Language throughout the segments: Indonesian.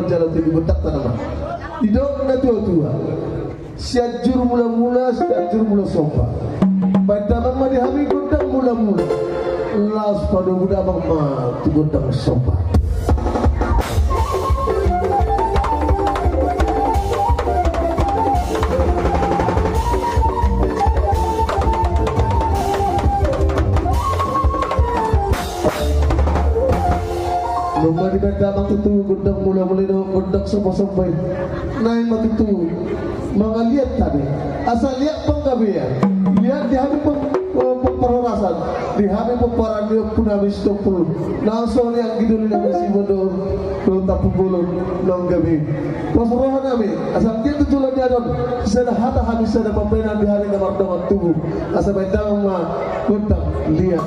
jalan di betak tanaman tidak na tua siajur mula-mula siajur mula sompa pada mama di hari godang mula-mula las pada budak mama tu godang sompa Lomba di benda matutu gondang mula-mula gondang sampai naik matutu mengaliat tadi asal lihat penggabian lihat di hari perorasan di hari peperan dia pun habis 20 langsung yang gidul yang masih bodoh tapu bulu nonggabi peperohan kami asal dia tujuan dia don sudah hata habis ada pembinaan di hari nomor tubuh asal benda mah gondang lihat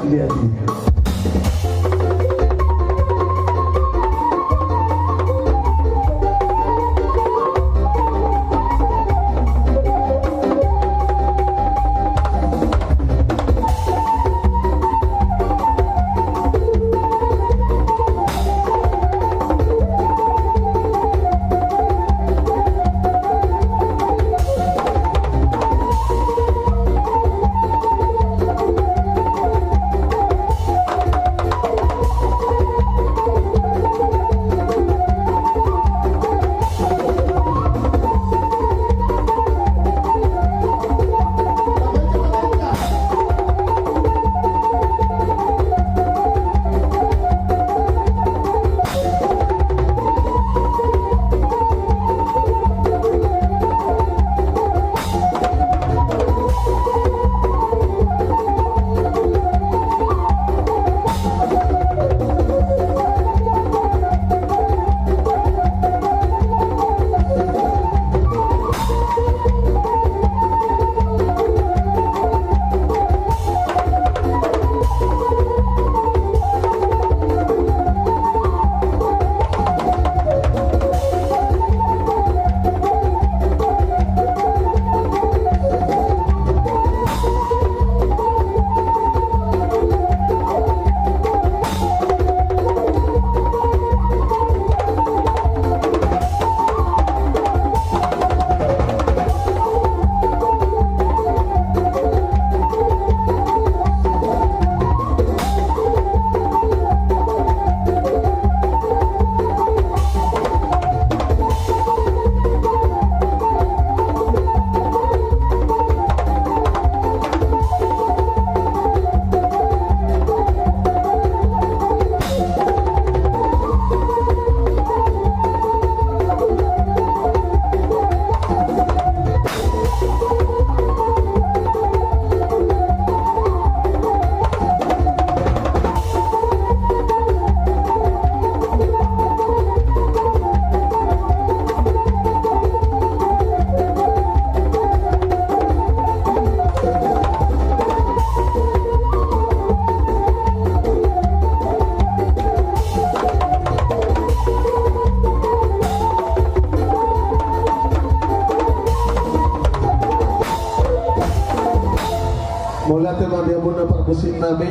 Mula tema dia pun dapat musim nabi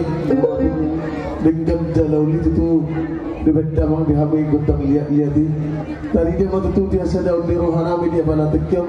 dengan jalauli itu di benda mang dihamai gotong lihat di tadi dia matu tu dia sedang di rohanami dia pada tekiam